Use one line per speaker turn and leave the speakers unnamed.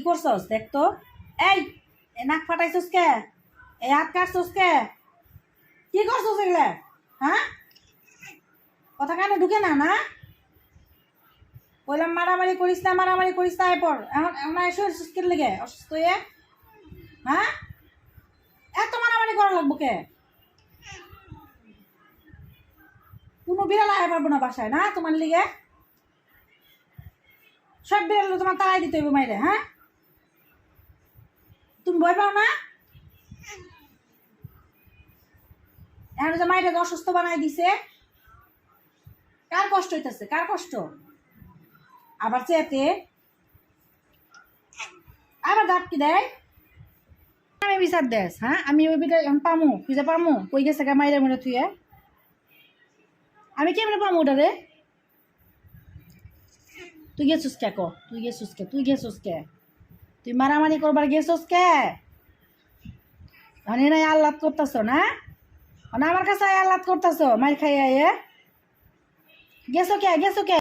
কি করছস দেখ তো। এই নাক ফাটাইছস কে? এই হাত কাটছস কে? কি করছস এগুলা? হ্যাঁ, কথা কানে ঢুকে না না? বললাম মারামারি করিস না, মারামারি করিস না। এরপর এখন আমরা এসে সুস্থ লেগে অসুস্থ হয়ে, হ্যাঁ, এত মারামারি করা লাগবো কে? কোনো বিড়াল আয় পারবো না বাসায় না তোমার লিগে? সব বিড়াল তোমার তাড়াই দিতে হইব মাইরে। হ্যাঁ, তুমি ভয় পাও না? এখন যে মাইরে অসুস্থ বানাই দিছে, কার কষ্ট হইতেছে? কার কষ্ট? আবার চেতে আবার দাঁত কি দেয়? আমি বিচার দেশ। হ্যাঁ, আমি ওই বিটা পামু খুঁজে পামু কই গেছে গা মাইরে মরে তুই? আমি কেমনে পামু ওটা রে? তুই গেছিস কে? ক তুই গেছিস কে? তুই গেছিস কে? তুই মারামারি করবার গেছিস কে? মানে নাই আল্লাদ করতেছ না? আমার কাছে আল্লাদ করতেছ মার খাইয়া? গেছো কে? গেছো কে?